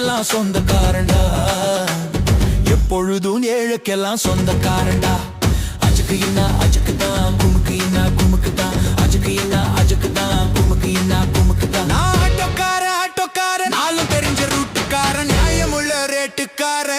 ஏழைக்கெல்லாம் சொந்தக்காரன்டா, எப்பொழுதும் ஏழைக்கெல்லாம் சொந்தக்காரன்டா. அஜுக்கு என்ன அஜுக்கு தான், குமுக்கு என்ன குமுக்கு தான், அஜுக்கு என்ன அஜுக்கு தான், குமுக்கு என்ன குமுக்கு தான். நான் ஆட்டோக்காரன், நாளும் தெரிஞ்ச ரூட்டுக்காரன், நியாயமுள்ள ரேட்டுக்காரன்.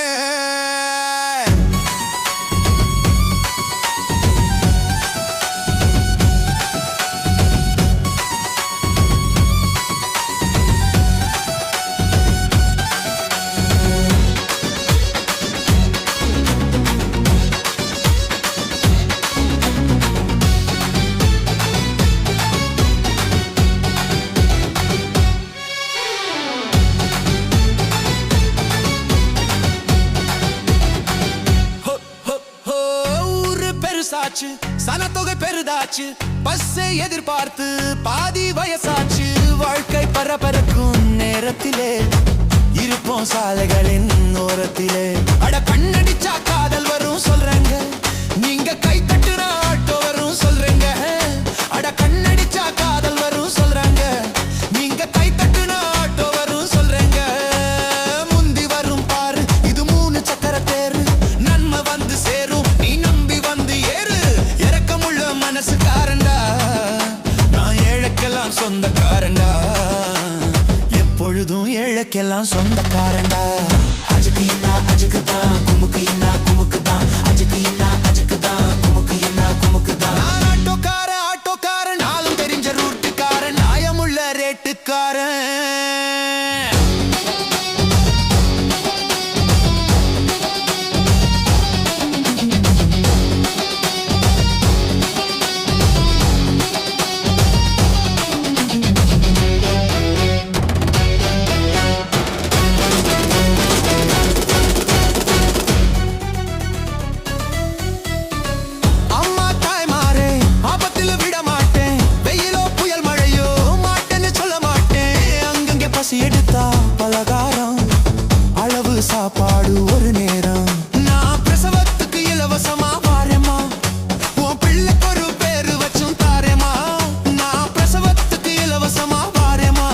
சனத்தொகை பெருதாச்சு, பஸ்ஸை எதிர்பார்த்து பாதி வயசாச்சு. வாழ்க்கை பரபரக்கும் நேரத்திலே இருப்போம் சாலைகளின் ஓரத்திலே. அட கண்ணடிச்சா காதல் வரும் சொல்றேங்க, நீங்க கை தட்டுனா ஆட்டோ வரும் சொல்றேங்க. அட கண்ணடிச்சா காதல் வரும் சொல்றாங்க, நீங்க கை தட்டுனா ஆட்டோ வரும் சொல்றேங்க. முந்தி வரும் பாரு இது 3 சக்கர தேரு, நன்மை வந்து சேரும் நீ நம்பி வந்து ஏறு. இறக்கமுள்ள மனசுக்காரன்டா, நான் ஏழைக்கெல்லாம் சொந்தக்காரன்டா, எப்பொழுதும் ஏழைக்கெல்லாம் சொந்தக்காரன்டா. அஜுக்கு என்ன அஜுக்கு தான், குமுக்கு என்ன குமுக்கு தான், அஜுக்கு என்ன அஜுக்கு தான், குமுக்கு என்ன குமுக்கு தான். நான் ஆட்டோக்காரன், நாளும் தெரிஞ்ச ரூட்டுக்காரன், நியாயமுள்ள ரேட்டுக்காரன். எடுத்தா பலகாரம், அளவு சாப்பாடு ஒரு நேரம். நான் பிரசவத்துக்கு இலவசமா வாரேமா, உன் பிள்ளைக்கு ஒரு பேரு வச்சும் தாரேமா. நான் பிரசவத்துக்கு இலவசமா வாரேமா,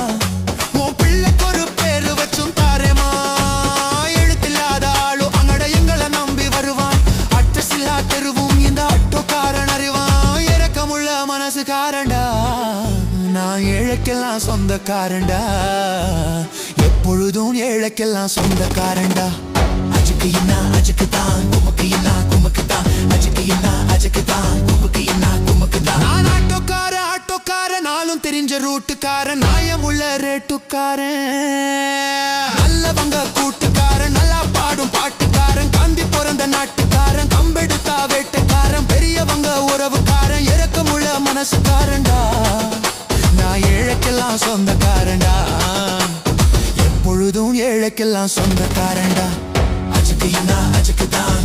உன் பிள்ளைக்கு ஒரு பேரு வச்சும் தாரேமா. எழுத்தில்லாத ஆளும் அங்கட எங்களை நம்பி வருவான், அட்ரஸ் இல்லா தெருவும் இந்த ஆட்டோக்காரன் அறிவான். இறக்கமுள்ள மனசுக்காரன்டா, நான் ஏழைக்கெல்லாம் சொந்தக்காரன்டா, எப்பொழுதும் ஏழைக்கெல்லாம் சொந்தக்காரன்டா. அஜுக்கு என்ன அஜுக்கு தான், குமுக்கு என்ன குமுக்கு தான், அஜுக்கு என்ன அஜுக்கு தான், குமுக்கு என்ன குமுக்கு தான். நான் ஆட்டோக்காரன், நாளும் தெரிஞ்ச ரூட்டுக்காரன், நியாயமுள்ள ரேட்டுக்காரன். நல்லவங்க கூட்டுக்காரன், நல்லா பாடும் பாட்டுக்காரன், காந்தி பிறந்த நாட்டுக்காரன், கம்பெடுத்தா வேட்டுக்காரன், பெரியவங்க உறவுக்காரன், இறக்கமுள்ள மனசுக்காரன்டா, நான் ஏழைக்கெல்லாம் சொந்தக்காரன்டா, எப்பொழுதும் ஏழைக்கெல்லாம் சொந்தக்காரன்டா. அஜுக்கு என்ன அஜுக்கு தான்,